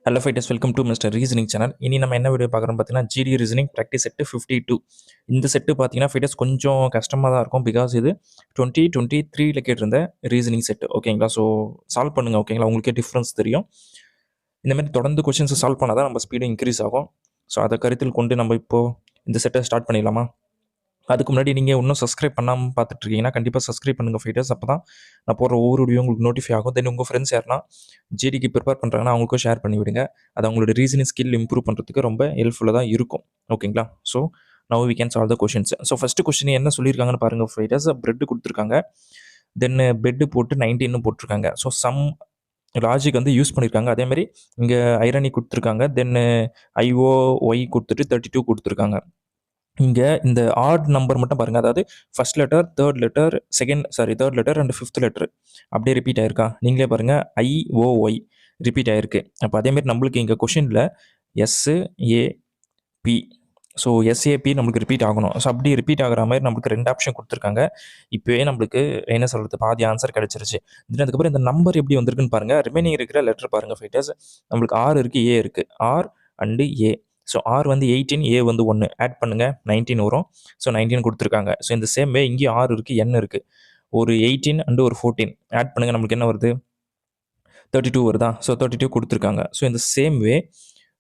Hello fighters, welcome to mister reasoning channel. இனி நம்ம என்ன வீடியோ பார்க்குறோம் பார்த்தீங்கன்னா, ஜிடி ரீசனிங் ப்ராக்டிஸ் செட்டு 52. இந்த செட்டு பார்த்தீங்கன்னா ஃபைட்டர்ஸ் கொஞ்சம் கஷ்டமாக தான் இருக்கும். பிகாஸ் இது 2023 கேட்டிருந்த ரீசனிங் செட்டு. ஓகேங்களா? ஸோ சால்வ் பண்ணுங்கள். ஓகேங்களா? உங்களுக்கே டிஃப்ரென்ஸ் தெரியும். இந்தமாதிரி தொடர்ந்து கொஷின்ஸை சால்வ் பண்ணால் தான் நம்ம ஸ்பீடு இன்க்ரீஸ் ஆகும். ஸோ அதை கருத்தில் கொண்டு நம்ம இப்போது இந்த செட்டை ஸ்டார்ட் பண்ணிடலாமா? அதுக்கு முன்னாடி நீங்கள் இன்னும் சப்ஸ்கிரைப் பண்ணாமல் பார்த்துட்ருக்கீங்கன்னா கண்டிப்பாக சப்ஸ்கிரைப் பண்ணுங்கள் ஃபைட்டர்ஸ். அப்போ தான் நான் போடுற ஒவ்வொரு வீடியோ உங்களுக்கு நோட்டிஃபை ஆகும். தென் உங்கள் ஃப்ரெண்ட்ஸ் யாருன்னா ஜிடிக்கு ப்ரிப்பேர் பண்ணுறாங்கன்னா அவங்களுக்கும் ஷேர் பண்ணி விடுங்க. அது அவங்களோட ரீசனிங் ஸ்கில் இம்ப்ரூவ் பண்ணுறதுக்கு ரொம்ப ஹெல்ப்ஃபுல்லாக தான் இருக்கும். ஓகேங்களா? So now we can solve the questions. So first question என்ன சொல்லியிருக்காங்கன்னு பாருங்கள் ஃபைட்டர்ஸ். பிரெட் கொடுத்துருக்காங்க, தென் பெட்டு போட்டு 19 போட்டிருக்காங்க. ஸோ சம் லாஜிக் வந்து யூஸ் பண்ணியிருக்காங்க. அதேமாதிரி இங்கே ஐரணி கொடுத்துருக்காங்க, தென் IOY கொடுத்துட்டு 32 கொடுத்துருக்காங்க. இங்கே இந்த ஆட் நம்பர் மட்டும் பாருங்கள். அதாவது first letter, third letter and fifth letter அப்படியே ரிப்பீட் ஆயிருக்கா? நீங்களே பாருங்கள், IOY ரிப்பீட் ஆயிருக்கு. அப்போ அதேமாரி நம்மளுக்கு இங்கே கொஷினில் SAP, ஸோ SAP நம்மளுக்கு ரிப்பீட் ஆகணும். ஸோ அப்படி ரிப்பீட் ஆகிற மாதிரி நம்மளுக்கு 2 ஆப்ஷன் கொடுத்துருக்காங்க. இப்போவே நம்மளுக்கு என்ன சொல்கிறது, பாதி ஆன்சர் கிடச்சிருச்சு. அதுக்கப்புறம் இந்த நம்பர் எப்படி வந்திருக்குன்னு பாருங்கள். ரிமைனிங் இருக்கிற லெட்டர் பாருங்கள் ஃபைட்டர்ஸ். நம்மளுக்கு R இருக்குது, A இருக்குது, R and A. So R வந்து 18, A வந்து 1 ஆட் பண்ணுங்கள், 19 வரும். ஸோ 19 கொடுத்துருக்காங்க. ஸோ இந்த சேம் வே இங்கேயும் R இருக்குது, N இருக்குது. ஒரு 18 அண்டு ஒரு 14 ஆட் பண்ணுங்கள், நம்மளுக்கு என்ன வருது? 32 வருதா? ஸோ 32 கொடுத்துருக்காங்க. ஸோ இந்த சேம் வே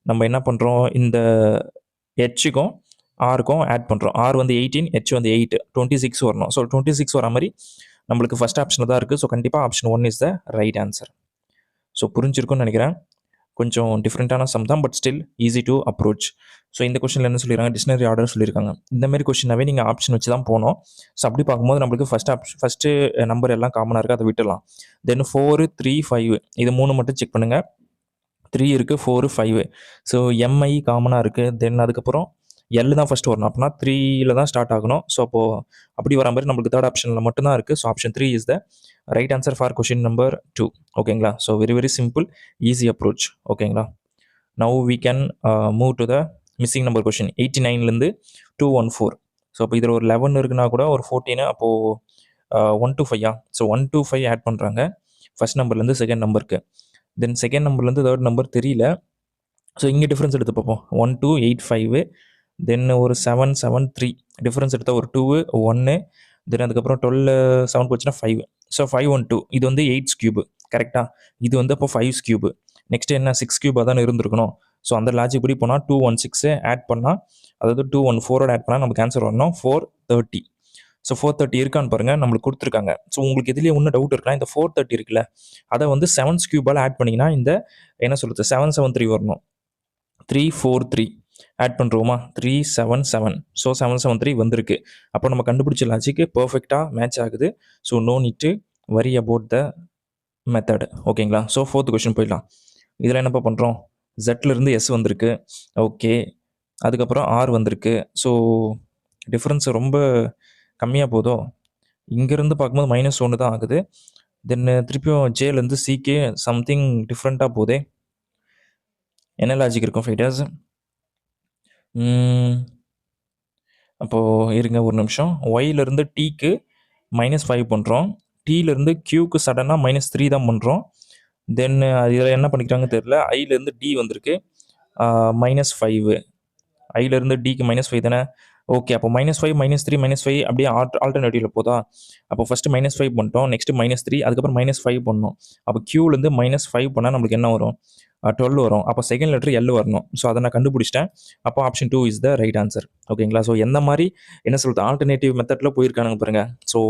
நம்ம என்ன பண்ணுறோம், இந்த ஹெச்சுக்கும் ஆருக்கும் ஆட் பண்ணுறோம். R வந்து 18, H வந்து 8, 26 வரணும். ஸோ 26 வர மாதிரி நம்மளுக்கு ஃபஸ்ட் ஆப்ஷனில் தான் இருக்குது. ஸோ கண்டிப்பாக option 1 is the right answer. So புரிஞ்சிருக்கும்னு நினைக்கிறேன். கொஞ்சம் டிஃப்ரெண்ட்டான சம் தான், but still easy to approach. So இந்த கொஸ்டினில் என்ன சொல்லியிருக்காங்க, டிக்ஷனரி ஆர்டர் சொல்லியிருக்காங்க. இந்தமாரி கொஸ்டினாவே நீங்கள் ஆப்ஷன் வச்சு தான் போகணும். ஸோ அப்படி பார்க்கும்போது நம்மளுக்கு ஃபஸ்ட்டு நம்பர் எல்லாம் காமனாக இருக்குது, அதை விட்டுடலாம். தென் 4, 3, 5 இது 3 மட்டும் செக் பண்ணுங்கள். 3 இருக்குது, 4, 5. ஸோ MI காமனாக இருக்குது. தென் அதுக்கப்புறம் L தான் ஃபஸ்ட்டு வரணும். அப்படின்னா 3ல தான் ஸ்டார்ட் ஆகணும். ஸோ அப்போது அப்படி வர மாதிரி நம்மளுக்கு தேர்ட் ஆப்ஷனில் மட்டும்தான் இருக்குது. So option 3 is the right answer for question number 2. ஓகேங்களா? So very simple, easy approach. ஓகேங்களா? Now we can move to the missing number question. 89லேருந்து 214. ஸோ அப்போ இதில் ஒரு 11 இருக்குன்னா கூட ஒரு 14, அப்போது 1 to 5. ஸோ 1 to 5 ஆட் பண்ணுறாங்க ஃபஸ்ட் நம்பர்லேருந்து செகண்ட் நம்பருக்கு. தென் செகண்ட் நம்பர்லேருந்து தேர்ட் நம்பர் தெரியல. ஸோ இங்கே டிஃப்ரென்ஸ் எடுத்து பார்ப்போம். 1, 2, 8, 5. தென் ஒரு 7, 7, 3 டிஃப்ரென்ஸ் எடுத்தால் ஒரு 2, 1. தென் அதுக்கப்புறம் 12, 7 போச்சுன்னா 5. ஸோ 5, 1, 2 இது வந்து 8's கியூபு கரெக்டாக. இது வந்து அப்போ 5's கியூபு. நெக்ஸ்ட் என்ன, 6 கியூபாக தானே இருந்திருக்கணும். ஸோ அந்த லாஜிக் படி போனால் 2, 1, 6 ஆட் பண்ணால், அதாவது 2, 1, 4 ஆட் பண்ணால் நமக்கு ஆன்சர் வரணும் 430. ஸோ 430 இருக்கான்னு பாருங்கள், நம்மளுக்கு கொடுத்துருக்காங்க. ஸோ உங்களுக்கு எதுலேயே ஒன்றும் டவுட் இருக்குன்னா, இந்த 430 இருக்குல்ல, அதை வந்து 7's கியூபால் ஆட் பண்ணிங்கன்னா இந்த என்ன சொல்கிறது 773 வரணும். 343 ஆட் பண்ணுறோமா, 377. ஸோ 773 வந்திருக்கு. அப்போ நம்ம கண்டுபிடிச்ச லாஜிக்கு பர்ஃபெக்டாக மேட்ச் ஆகுது. So no need to worry about the method. ஓகேங்களா? ஸோ 4th கொஷின் போயிடலாம். இதில் என்னப்பா பண்ணுறோம், Z-லேருந்து S வந்திருக்கு. ஓகே, அதுக்கப்புறம் R வந்திருக்கு. ஸோ டிஃப்ரென்ஸ் ரொம்ப கம்மியாக போதோ. இங்கேருந்து பார்க்கும்போது -1 தான் ஆகுது. தென் திருப்பியும் J-லேருந்து C-க்கு சம்திங் டிஃப்ரெண்ட்டாக போதே. என்ன லாஜிக் இருக்கும் ஃபைட்டர்ஸ்? அப்போது இருங்க ஒரு நிமிஷம். ஒய்லேருந்து Tக்கு -5 பண்ணுறோம். Tலேருந்து Qக்கு சடனாக -3 தான் பண்ணுறோம். தென் இதில் என்ன பண்ணிக்கிறாங்கன்னு தெரியல. ஐலேருந்து D வந்திருக்கு, -5. ஐலேருந்து Dக்கு -5 தானே. ஓகே, அப்போ -5, -3, -5 அப்படியே ஆல்டர்னேட்டிவில் போதா. அப்போ ஃபஸ்ட்டு -5 பண்ணிட்டோம், நெக்ஸ்ட்டு -3, அதுக்கப்புறம் -5 பண்ணோம். அப்போ Qலேருந்து -5 பண்ணால் நம்மளுக்கு என்ன வரும், 12 வரும். அப்போ செகண்ட் லெட்டர் L வரணும். ஸோ அதை நான் கண்டுபிடிச்சிட்டேன். அப்போ option 2 is the right answer. ஓகேங்களா? ஸோ எந்த மாதிரி என்ன சொல்கிறது, ஆல்டர்னேட்டிவ் மெத்தடில் போயிருக்கானுங்க பாருங்க. ஸோ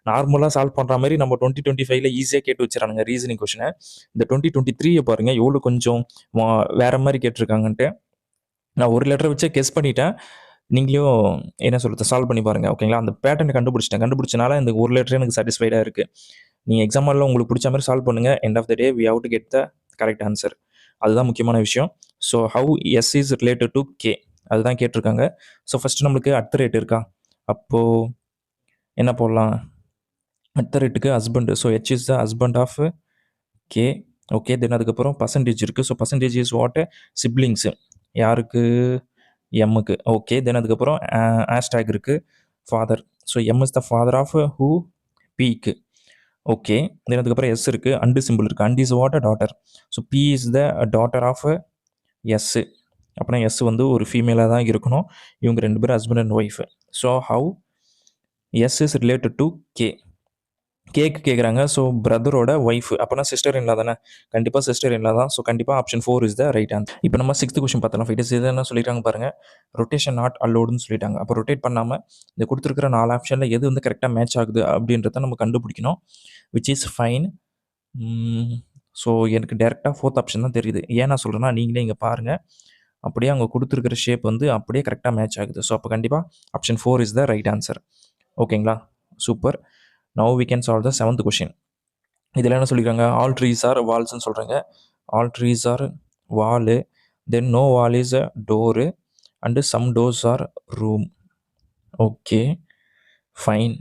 நார்மலாக சால்வ் பண்ணுற மாதிரி நம்ம 2025ல் ஈஸியாக கேட்டு வச்சுறானுங்க ரீசனிங் கொஷினை. இந்த 2023 பாருங்கள் எவ்வளோ கொஞ்சம் வேறு மாதிரி கேட்டிருக்காங்கன்ட்டு. நான் ஒரு லெட்டரை வச்சே கெஸ் பண்ணிட்டேன். நீங்களும் என்ன சொல்கிறது சால்வ் பண்ணி பாருங்கள். ஓகேங்களா? அந்த பேட்டர்னை கண்டுபிடிச்சனால இந்த ஒரு லெட்டரே எனக்கு சாட்டிஸ்ஃபைடாக இருக்குது. நீங்கள் எக்ஸாம் ஹாலில் உங்களுக்கு பிடிச்ச மாதிரி சால்வ் பண்ணுங்கள். End of the day we have to get the correct answer. அதுதான் முக்கியமான விஷயம். So how S is related to K அதுதான் கேட்டிருக்காங்க. ஸோ ஃபஸ்ட்டு நம்மளுக்கு அட் ரேட் இருக்கா, அப்போது என்ன போடலாம், அட் ரேட்டுக்கு husband. So H is the husband of K. Okay, then அதுக்கப்புறம் பர்சன்டேஜ் இருக்குது. So percentage is what, siblings யாருக்கு, எம்முக்கு. ஓகே, தென் அதுக்கப்புறம் ஹேஷ்டேக் இருக்குது, father. So M is the father of who, Pக்கு. ஓகே, தென் அதுக்கப்புறம் S இருக்குது, அண்டு சிம்பிள் இருக்குது. And is what, daughter. So P is the daughter of S. அப்போனா S வந்து ஒரு ஃபீமேலாக தான் இருக்கணும். இவங்க 2 பேரும் husband and wife. So how S is related to K. கேக்கு கேட்குறாங்க. ஸோ பிரதரோட ஒய்ஃப் அப்போனா சிஸ்டர் இன்லா தானே, கண்டிப்பாக சிஸ்டர் இன்லா தான். ஸோ கண்டிப்பாக option 4 is the right answer. இப்போ நம்ம 6th கொஸ்டின் பார்த்தலாம். ஃபைட்டர்ஸ் இது என்ன சொல்லிட்டாங்க பாருங்கள், ரொட்டேஷன் நாட் அலோடுன்னு சொல்லிட்டாங்க. அப்போ ரொட்டேட் பண்ணாமல் இந்த கொடுத்துருக்கிற 4 ஆப்ஷனில் எது வந்து கரெக்டாக மேட்ச் ஆகுது அப்படின்றத நம்ம கண்டுபிடிக்கணும். Which is fine. ஸோ எனக்கு டேரெக்டாக 4th ஆப்ஷன் தான் தெரியுது. ஏன் நான் சொல்கிறேன்னா, நீங்களே இங்கே பாருங்கள், அப்படியே அவங்க கொடுத்துருக்கிற ஷேப் வந்து அப்படியே கரெக்டாக மேட்ச் ஆகுது. ஸோ அப்போ கண்டிப்பாக option 4 is the right answer. ஓகேங்களா, super. Now we can solve the 7th question. இதில் என்ன சொல்லியிருக்காங்க, ஆல் ட்ரீஸ் ஆர் வால்ஸ்ன்னு சொல்கிறாங்க. All trees are wall, then no wall is a door and some doors are room. Okay fine.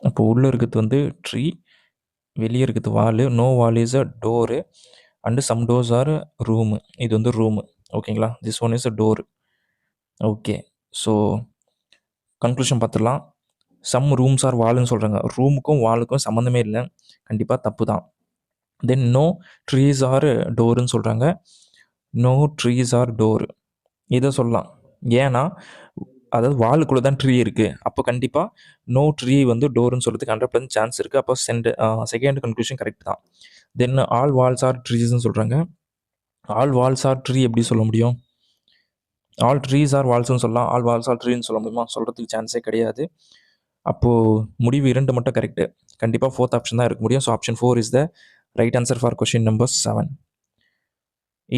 அப்போ உள்ளே இருக்கிறது வந்து ட்ரீ, வெளியே இருக்கிறது wall, no wall is a door and some doors are room. இது வந்து ரூமு. ஓகேங்களா, this one is a door. Okay, so conclusion பார்த்துடலாம். சம் ரூம்ஸ் ஆர் வால்னு சொல்கிறாங்க. ரூமுக்கும் வாலுக்கும் சம்மந்தமே இல்லை, கண்டிப்பாக தப்பு தான். தென் நோ ட்ரீஸ் ஆர் டோருன்னு சொல்கிறாங்க. நோ ட்ரீஸ் ஆர் டோரு இதை சொல்லலாம். ஏன்னா அதாவது வாலுக்குள்ளே தான் ட்ரீ இருக்குது. அப்போ கண்டிப்பாக நோ ட்ரீ வந்து டோருன்னு சொல்கிறதுக்கு 100% சான்ஸ் இருக்குது. அப்போ செகண்ட் கன்க்ளூஷன் கரெக்ட் தான். தென் ஆல் வால்ஸ் ஆர் ட்ரீஸ்ன்னு சொல்கிறாங்க. ஆல் வால்ஸ் ஆர் ட்ரீ எப்படி சொல்ல முடியும்? ஆல் ட்ரீஸ் ஆர் வால்ஸ்ன்னு சொல்லலாம், ஆல் வால்ஸ் ஆர் ட்ரீன்னு சொல்ல முடியுமா? சொல்கிறதுக்கு சான்ஸே கிடையாது. அப்போது முடிவு 2 மட்டும் கரெக்டு. கண்டிப்பாக 4th ஆப்ஷன் தான் இருக்க முடியும். So option 4 is the right answer for question number 7.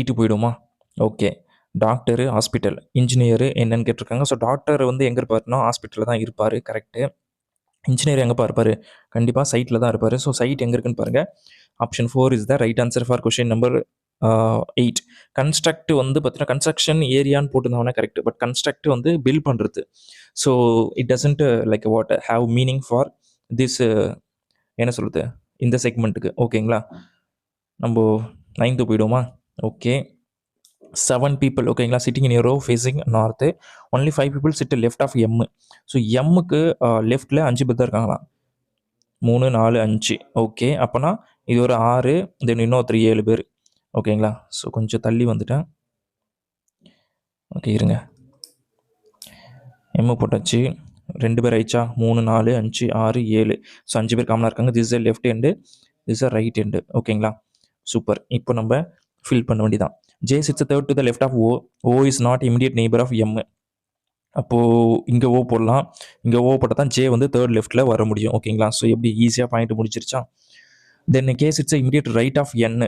8 போயிடுமா? ஓகே. டாக்டரு, ஹாஸ்பிட்டல், இன்ஜினியரு என்னன்னு கேட்டிருக்காங்க. ஸோ டாக்டர் வந்து எங்கே இருப்பாருன்னா ஹாஸ்பிட்டலில் தான் இருப்பார், கரெக்டு. இன்ஜினியர் எங்கேப்பா இருப்பார்? கண்டிப்பாக சைட்டில் தான் இருப்பார். ஸோ சைட் எங்கே இருக்குன்னு பாருங்கள். Option 4 is the right answer for question number 8. Construct வந்து பார்த்தீங்கன்னா கன்ஸ்ட்ரக்ஷன் ஏரியான்னு போட்டுருந்தவொடனே கரெக்ட். பட் கன்ஸ்ட்ரக்ட் வந்து பில்ட் பண்ணுறது. So it doesn't like what have meaning for this என்ன சொல்கிறது இந்த செக்மெண்ட்டுக்கு. ஓகேங்களா, நம்ம 9th போயிடுவோமா? ஓகே. 7 people ஓகேங்களா, sitting in row facing north. Only 5 people sit left of M. So எம்முக்கு லெஃப்டில் 5 பேர் தான் இருக்காங்களாம். 3, 4, 5. ஓகே, அப்போனா இது ஒரு 6, தென் இன்னொருத்தர் 7 பேர். ஓகேங்களா, ஸோ கொஞ்சம் தள்ளி வந்துட்டேன். ஓகே இருங்க, எம்மு போட்டாச்சு. 2 பேர் ஆயிடுச்சா? 3, 4, 5, 6, 7. ஸோ 5 பேர் காமனாக இருக்காங்க. This is left end, this is right end. ஓகேங்களா, சூப்பர். இப்போ நம்ம ஃபில் பண்ண வேண்டியதான். J sits third to the left of O. O is not immediate neighbour of M. அப்போது இங்கே ஓ போடலாம். இங்கே ஓ போட்டால் தான் ஜே வந்து தேர்ட் லெஃப்ட்டில் வர முடியும். ஓகேங்களா, ஸோ எப்படி ஈஸியாக பாயிண்ட் முடிச்சிருச்சா? Then K sits immediate right of N.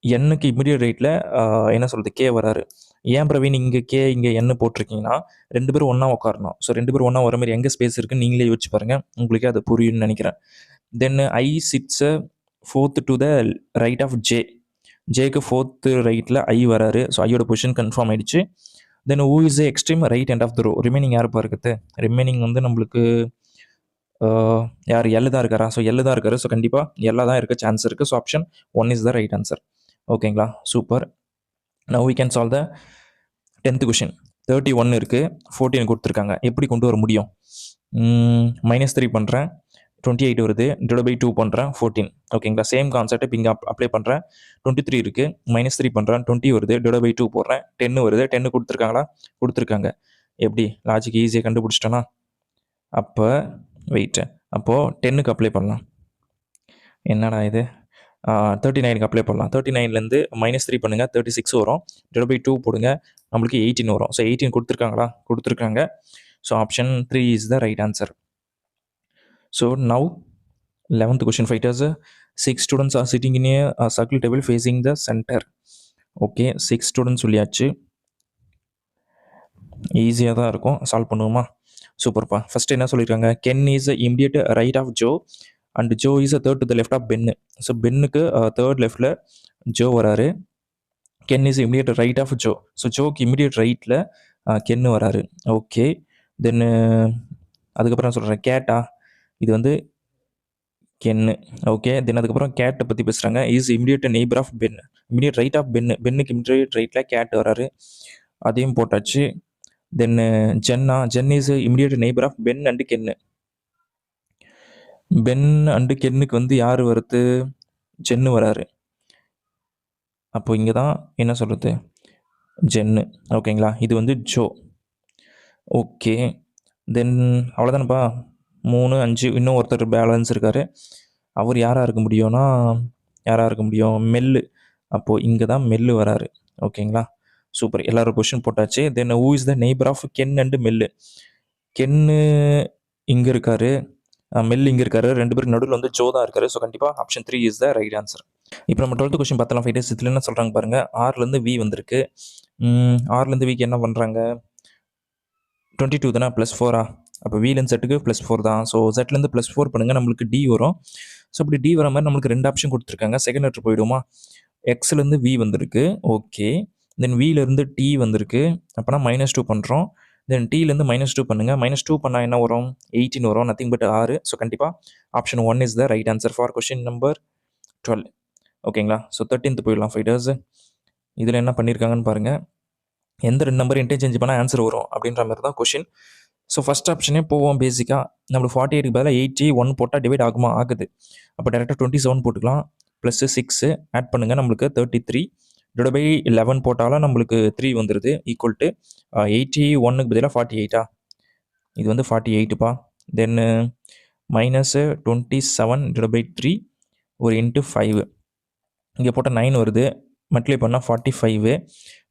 எண்ணுக்கு இமிடியட் ரைட்டில் என்ன சொல்கிறது கே வராரு. ஏன் பிரவீன் இங்கே கே இங்கே என்ன போட்டிருக்கீங்கன்னா 2 பேரும் ஒன்றா உட்காரணும். ஸோ 2 பேரும் ஒன்றா வர மாதிரி எங்கே ஸ்பேஸ் இருக்குன்னு நீங்களே யோசிச்சு பாருங்கள், உங்களுக்கே அது புரியும்னு நினைக்கிறேன். Then I sits fourth to the right of J. ஜேக்கு 4th ரைட்டில் ஐ வராரு. ஸோ ஐயோட பொசிஷன் கன்ஃபார்ம் ஆயிடுச்சு. Then U is extreme right end of the row. Remaining யார் இருக்குது? ரிமைனிங் வந்து நம்மளுக்கு யார் எல்லு தான் இருக்காரா? ஸோ எல்லு தான் இருக்காரு. ஸோ கண்டிப்பாக எல்லா தான் இருக்க சான்ஸ் இருக்குது. So option 1 is the right answer. ஓகேங்களா, super. Now we can solve the 10th question. 31 இருக்குது, 14 கொடுத்துருக்காங்க. எப்படி கொண்டு வர முடியும்? -3 பண்ணுறேன், 28 வருது. -2 பண்ணுறேன், 14. ஓகேங்களா, சேம் கான்செப்ட் இப்போ இங்கே அப்ளை பண்ணுறேன். 23 இருக்குது, -3 பண்ணுறேன், 20 வருது. -2 போடுறேன், 10 வருது. 10 கொடுத்துருக்காங்களா? கொடுத்துருக்காங்க. எப்படி லாஜிக் ஈஸியாக கண்டுபிடிச்சிட்டோன்னா? அப்போ வெயிட், அப்போது 10க்கு அப்ளை பண்ணலாம். என்னடா இது, 39க்கு அப்ளை பண்ணலாம். 39லேருந்து -3 பண்ணுங்கள், 36 வரும். -2 போடுங்க, நம்மளுக்கு 18 வரும். ஸோ 18 கொடுத்துருக்காங்களா? கொடுத்துருக்காங்க. So option 3 is the right answer. So now 11th question. Fighters 6 students are sitting in A circle table facing the centre. Okay, 6 students சொல்லியாச்சு. ஈஸியாக தான் இருக்கும், சால்வ் பண்ணுவோமா? சூப்பர்ப்பா. ஃபஸ்ட்டு என்ன சொல்லியிருக்காங்க, Ken is immediate right of Joe and Joe is third to the left of Ben. So பென்னுக்கு third லெஃப்டில் ஜோ வராரு. Ken is immediate right of Joe. So ஜோக்கு இமிடியட் ரைட்டில் கென்னு வராரு. ஓகே, தென்னு அதுக்கப்புறம் சொல்கிறேன் கேட்டா, இது வந்து கென்னு. ஓகே, தென் அதுக்கப்புறம் கேட்டை பற்றி பேசுகிறாங்க. Is immediate neighbour of Ben. Immediate right of Ben. பென்னுக்கு இமிடியட் ரைட்டில் கேட் வராரு, அதையும் போட்டாச்சு. Then Jen is immediate neighbour of Ben and Ken. Ben and கென்னுக்கு வந்து யார் வருது? ஜென்னு வராரு. அப்போ இங்கே தான் என்ன சொல்கிறது, ஜென்னு. ஓகேங்களா, இது வந்து ஜோ. ஓகே, தென் அவ்வளோதானப்பா. 3, 5 இன்னும் ஒருத்தர் பேலன்ஸ் இருக்கார். அவர் யாராக இருக்க முடியும்னா, யாராக இருக்க முடியும், மெல்லு. அப்போது இங்கே தான் மெல்லு வராரு. ஓகேங்களா, சூப்பர். எல்லாரும் கொஷின் போட்டாச்சு. Then who is the neighbour of Ken and Mel? Ken இங்கே இருக்காரு, மெல் இங்கே இருக்காரு. 2 பேருக்கு நடுவில் வந்து ஜோ தான் இருக்காரு. ஸோ கண்டிப்பாக option 3 is the right answer. இப்போ நம்ம 12th கொஸ்டின் பார்த்தலாம் ஃபைட்டர்ஸ். இதில் என்ன சொல்கிறாங்க பாருங்கள், ஆர்லேருந்து வி வந்திருக்கு. ஆர்லேருந்து விக்கு என்ன பண்ணுறாங்க, 22 தானே, +4. அப்போ விலேருந்து செட்டுக்கு +4 தான். ஸோ செட்லேருந்து +4 பண்ணுங்கள், நம்மளுக்கு டி வரும். ஸோ அப்படி டி வர மாதிரி நம்மளுக்கு 2 ஆப்ஷன் கொடுத்துருக்காங்க. செகண்ட் லெட்டர் போயிடுமா, எக்ஸ்லேருந்து வி வந்திருக்கு. ஓகே, தென் விலேருந்து டி வந்திருக்கு. அப்போனா -2 பண்ணுறோம். தென் டீலேருந்து -2 பண்ணுங்கள். -2 பண்ணால் என்ன வரும், 18 வரும். Nothing but 6. ஸோ கண்டிப்பாக option 1 is the right answer for question number 12. ஓகேங்களா, ஸோ 13th போயிடலாம் ஃபைட்டர்ஸ். இதில் என்ன பண்ணியிருக்காங்கன்னு பாருங்கள். எந்த 2 நம்பர் இன்டர்சேஞ்ச் பண்ணால் ஆன்சர் வரும் அப்படின்ற மாதிரி தான் கொஷின். ஸோ ஃபஸ்ட் ஆப்ஷனே போவோம். பேசிக்காக நம்மளுக்கு 48க்கு பதிலாக 81 போட்டால் டிவைட் ஆகுமா, ஆகுது. அப்போ டேரெக்டாக 27 போட்டுக்கலாம். +6 ஆட் பண்ணுங்கள், நம்மளுக்கு 33 டிவைட் பை 11 போட்டாலும் நம்மளுக்கு 3 வந்துடுது. ஈக்குவல் டு 81க்கு பதிலாக 48. இது வந்து 48பா. தென் -27 டிவைட் பை 3 ஒரு இன்ட்டு 5. இங்கே போட்டால் 9 வருது. மல்டிப்ளை பண்ணால் 45.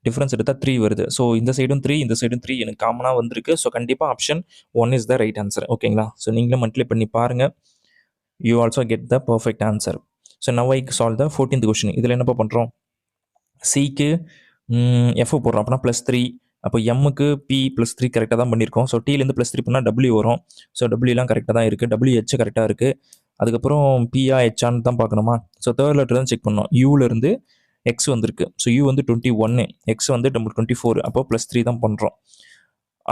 டிஃப்ரென்ஸ் எடுத்தால் 3 வருது. ஸோ இந்த சைடும் 3, இந்த சைடும் 3 எனக்கு காமனாக வந்திருக்கு. ஸோ கண்டிப்பாக option 1 is the right answer. ஓகேங்களா, ஸோ நீங்களும் மல்டிப்ளை பண்ணி பாருங்கள். You also get the perfect answer. So now I solve the 14th question. இதில் என்னப்பா பண்ணுறோம், சிக்கு எஃப் போடுறோம். அப்படின்னா +3. அப்போ எம்முக்கு பி +3 கரெக்டாக தான் பண்ணியிருக்கோம். ஸோ டீலேருந்து +3 பண்ணால் டபிள்யூ வரும். ஸோ டபிள்யூலாம் கரெக்டாக தான் இருக்குது. டபிள்யூஹெச் கரெக்டாக இருக்குது. அதுக்கப்புறம் பிஆ ஹெச்சான்னு தான் பார்க்கணுமா. ஸோ தேர்ட் லெட்டர் தான் செக் பண்ணோம். யூலேருந்து எக்ஸ் வந்திருக்கு. ஸோ யூ வந்து 21, எக்ஸ் வந்து நம்மளுக்கு 24. அப்போ +3 தான் பண்ணுறோம்.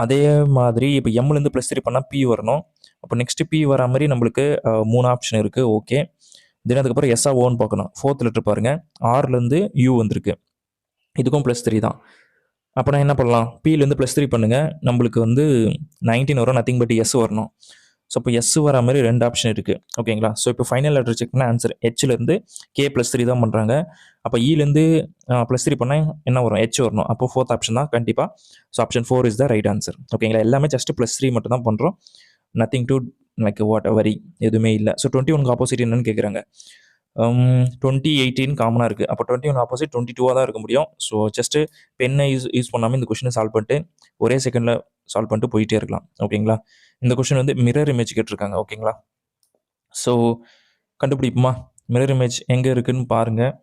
அதே மாதிரி இப்போ எம்லேருந்து +3 பண்ணால் பி வரணும். அப்போ நெக்ஸ்ட்டு பி வரா மாதிரி நம்மளுக்கு 3 ஆப்ஷன் இருக்குது. ஓகே, தென் அதுக்கப்புறம் எஸ்ஆ ஓன்னு பார்க்கணும். 4th லெட்டர் பாருங்கள், ஆர்லேருந்து யூ வந்திருக்கு. இதுக்கும் +3 தான். அப்போ நான் என்ன பண்ணலாம், பிலேருந்து +3 பண்ணுங்கள், நம்மளுக்கு வந்து 19 வரும். நத்திங் பட் எஸ் வரணும். ஸோ இப்போ எஸ் வர மாதிரி 2 ஆப்ஷன் இருக்குது. ஓகேங்களா, ஸோ இப்போ ஃபைனல் லெட்டர் செக் பண்ணால் ஆன்சர் ஹெச்லேருந்து கே +3 தான் பண்ணுறாங்க. அப்போ இலேருந்து +3 பண்ணால் என்ன வரும், ஹெச் வரணும். அப்போ 4th ஆப்ஷன் தான் கண்டிப்பாக. So option 4 is the right answer. ஓகேங்களா, எல்லாமே ஜஸ்ட் +3 மட்டும் தான் பண்ணுறோம். நத்திங் டு லைக் வாட் வரி எதுவுமே இல்லை. ஸோ 21க்கு ஆப்போசிட் என்னன்னு கேட்குறாங்க. 20, 18 காமனாக இருக்குது. அப்போ 21 ஆப்போசிட் 22 தான் இருக்க முடியும். ஸோ ஜஸ்ட்டு பென்னை யூஸ் பண்ணாமல் இந்த கொஷினை சால்வ் பண்ணிட்டு ஒரே செகண்டில் சால்வ் பண்ணிட்டு போயிட்டே இருக்கலாம். ஓகேங்களா, இந்த கொஷின் வந்து மிரர் இமேஜ் கேட்டிருக்காங்க. ஓகேங்களா, ஸோ கண்டுபிடிப்போமா, மிரர் இமேஜ் எங்கே இருக்குதுன்னு பாருங்கள்.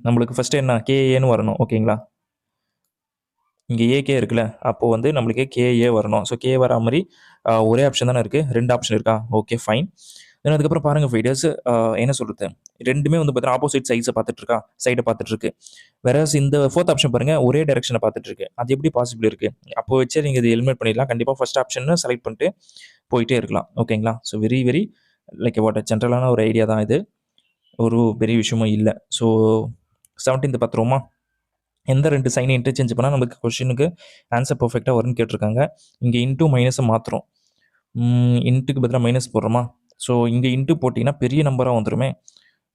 நம்மளுக்கு ஃபஸ்ட்டு என்ன, கேஏன்னு வரணும். ஓகேங்களா, இங்கே ஏகே இருக்குல்ல, அப்போது வந்து நம்மளுக்கு கேஏ வரணும். ஸோ கே வரா மாதிரி ஒரே ஆப்ஷன் தானே இருக்குது, 2 ஆப்ஷன் இருக்கா. Okay fine. தென் அதுக்கப்புறம் பாருங்கள் ஃபைடர்ஸ், என்ன சொல்கிறது, ரெண்டுமே வந்து பார்த்தீங்கன்னா ஆப்போசிட் சைஸை பார்த்துட்ருக்கா, சைடை பார்த்துட்ருக்கு. வேறஸ் இந்த 4th ஆப்ஷன் பாருங்கள், ஒரே டைரெக்ஷனை பார்த்துட்ருக்கு. அது எப்படி பாசிபிள் இருக்குது, அப்போ வச்சு நீங்கள் இது எலிமினேட் பண்ணிடலாம். கண்டிப்பாக ஃபஸ்ட் ஆப்ஷன் செலக்ட் பண்ணிட்டு போயிட்டே இருக்கலாம். ஓகேங்களா, so very very like what ஜென்ரலான ஒரு ஐடியா தான் இது, ஒரு பெரிய விஷயமும் இல்லை. ஸோ 17th பார்த்துருவோமா, எந்த 2 சைனை இன்டர்சேஞ்ச் பண்ணால் நமக்கு கொஷினுக்கு ஆன்சர் பர்ஃபெக்டாக வரும்னு கேட்டிருக்காங்க. இங்கே இன்ட்டு மைனஸை மாற்றுறோம். இன்ட்டுக்கு பதிலாக மைனஸ் போடுறோமா. ஸோ இங்கே இன்ட்டு போட்டிங்கன்னா பெரிய நம்பராக வந்துடுமே.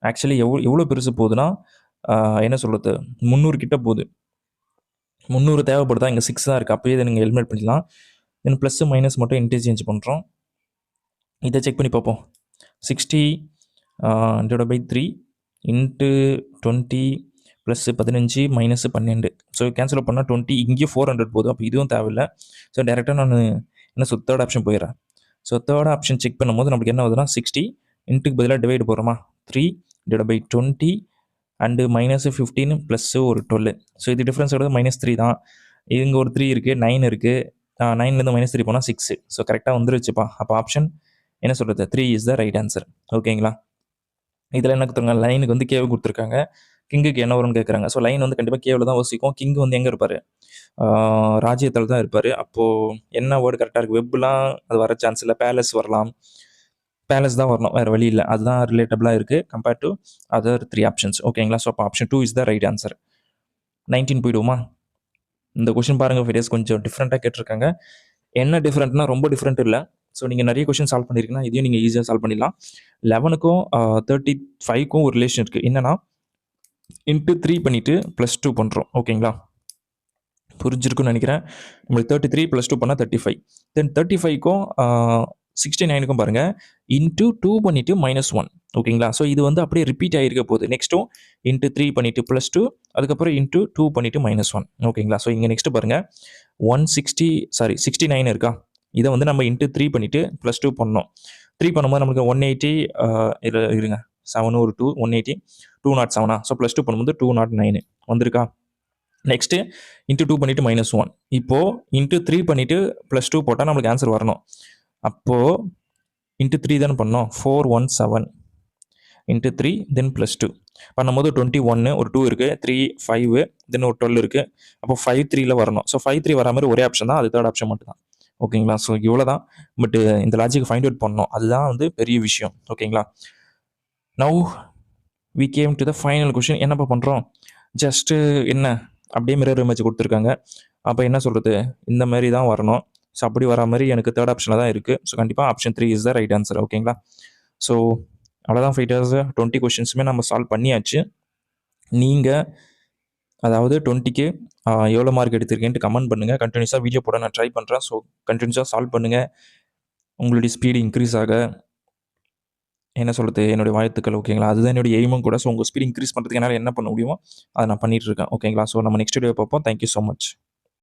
ஆக்சுவலி எவ்வளோ பெருசு போகுதுன்னா, என்ன சொல்கிறது, 300 கிட்ட போகுது. 300 தேவைப்படுதா, இங்கே 6 தான் இருக்குது. அப்போயே இதை நீங்கள் எலிமினேட் பண்ணிடலாம். தென் ப்ளஸ் மைனஸ் மட்டும் இன்டர்சேஞ்ச் பண்ணுறோம். இதை செக் பண்ணி பார்ப்போம். 60 divide by 3 into 20 plus 15 minus 12. So cancel பண்ணால் 20, இங்கேயும் 400 போகுது. அப்போ இதுவும் தேவையில்லை. ஸோ டேரெக்டாக நான் என்ன தேர்ட் ஆப்ஷன் போயிடுறேன். ஸோ தேர்ட் ஆப்ஷன் செக் பண்ணும்போது நம்மளுக்கு என்ன ஆகுதுன்னா 60 இன்ட்டுக்கு பதிலாக டிவைட் போடுறோமா, 3 டிவைட் பை 20 அண்டு -15 ப்ளஸ் ஒரு 12. ஸோ இது டிஃப்ரென்ஸ் வருது -3 தான். இங்கே ஒரு 3 இருக்குது, 9 இருக்குது. 9லேருந்து -3 போனால் 6. ஸோ கரெக்டாக வந்துருச்சுப்பா. அப்போ ஆப்ஷன் என்ன சொல்கிறது, 3 இஸ் த ரைட் ஆன்சர். ஓகேங்களா, இதில் என்ன கொடுத்துருங்க, லைனுக்கு வந்து கேவு கொடுத்துருக்காங்க, கிங்குக்கு என்ன வரும்னு கேட்குறாங்க. ஸோ லைன் வந்து கண்டிப்பாக கேவில் தான் வசிக்கும். கிங் வந்து எங்கே இருப்பார், ராஜ்யத்தில் தான் இருப்பார். அப்போது என்ன வேர்டு கரெக்டாக இருக்குது, வெப்லாம் அது வர சான்ஸ் இல்லை, பேலஸ் வரலாம். பேலஸ் தான் வரணும், வேறு வழி இல்லை. அதுதான் ரிலேட்டபிளாக இருக்குது கம்பேர்ட் டு அதர் 3 ஆப்ஷன்ஸ். ஓகேங்களா, ஸோ அப்போ option 2 is the right answer. 19 போயிடுவோமா. இந்த கொஷின் பாருங்கள் ஃபைடர்ஸ், கொஞ்சம் டிஃப்ரெண்ட்டாக கேட்டிருக்காங்க. என்ன டிஃப்ரெண்ட்னா ரொம்ப டிஃப்ரெண்ட் இல்லை. ஸோ நீங்கள் நிறைய கொஷின் சால்வ் பண்ணியிருக்கீங்கன்னா இதையும் நீங்கள் ஈஸியாக சால்வ் பண்ணிடலாம். 11க்கும் 35க்கும் ஒரு ரிலேஷன் இருக்குது. என்னென்னா இன்ட்டு 3 பண்ணிவிட்டு +2 பண்ணுறோம். ஓகேங்களா? புரிஞ்சிருக்குன்னு நினைக்கிறேன். நம்மளுக்கு 33 +2 பண்ணால் 35. தென் 35க்கும் 69க்கும் பாருங்கள், இன்ட்டு 2 பண்ணிவிட்டு -1. ஓகேங்களா? ஸோ இது வந்து அப்படியே ரிப்பீட் ஆகிருக்க போகுது. நெக்ஸ்ட்டும் இன்ட்டு 3 பண்ணிவிட்டு +2, அதுக்கப்புறம் இன்ட்டு 2 பண்ணிவிட்டு -1. ஓகேங்களா? ஸோ இங்கே நெக்ஸ்ட்டு பாருங்கள், 69 இருக்கா? இதை வந்து நம்ம இன்ட்டு 3 பண்ணிவிட்டு +2 பண்ணோம். 3 பண்ணும்போது நமக்கு 180, இருங்க, 7 ஒரு 2, 180, 207. ஸோ +2 பண்ணும்போது 209 வந்திருக்கா? நெக்ஸ்ட்டு இன்ட்டு 2 பண்ணிவிட்டு -1. இப்போது இன்ட்டு 3 பண்ணிவிட்டு +2 போட்டால் நம்மளுக்கு ஆன்சர் வரணும். அப்போது இன்ட்டு 3 தானே பண்ணோம், 417 இன்ட்டு 3 தென் +2 பண்ணும்போது 21, ஒரு 2 இருக்குது, 3, 5, தென் ஒரு 12 இருக்குது. அப்போ 53ல வரணும். ஸோ 53 வரா மாதிரி ஒரே ஆப்ஷன் தான், அது தேர்ட் ஆப்ஷன் மட்டும் தான். ஓகேங்களா? ஸோ இவ்வளோ தான். பட் இந்த லாஜிக் ஃபைண்ட் அவுட் பண்ணோம், அதுதான் வந்து பெரிய விஷயம். ஓகேங்களா? Now we came to the final question. என்னப்பா பண்ணுறோம், ஜஸ்ட்டு என்ன அப்படியே மிரர் இமேஜ் கொடுத்துருக்காங்க. அப்போ என்ன சொல்கிறது, இந்த மாதிரி தான் வரணும். ஸோ அப்படி வரா மாதிரி எனக்கு தேர்ட் ஆப்ஷனில் தான் இருக்குது. ஸோ கண்டிப்பாக option 3 is the right answer. ஓகேங்களா? ஸோ அவ்வளோதான் ஃபைட்டர்ஸ், 20 கொஷின்ஸுமே நம்ம சால்வ் பண்ணியாச்சு. நீங்கள் அதாவது 20க்கு எவ்வளோ மார்க் எடுத்திருக்கேன்ட்டு கமெண்ட் பண்ணுங்கள். கண்டினியூஸாக வீடியோ போட நான் ட்ரை பண்ணுறேன். ஸோ கண்டினியூஸாக சால்வ் பண்ணுங்கள். உங்களுடைய ஸ்பீடு இன்க்ரீஸ் ஆக என்ன சொல்கிறது, என்னுடைய வாழ்த்துக்கள். ஓகேங்களா? அதுதான் என்னுடைய எய்மும் கூட. ஸோ உங்கள் ஸ்பீட் இன்க்ரீஸ் பண்ணுறதுக்கு என்னால் என்ன பண்ண முடியுமோ அதை நான் பண்ணிகிட்டு இருக்கேன். ஓகேங்களா? ஸோ நம்ம நெக்ஸ்ட் வீடியோ பார்ப்போம். Thank you so much.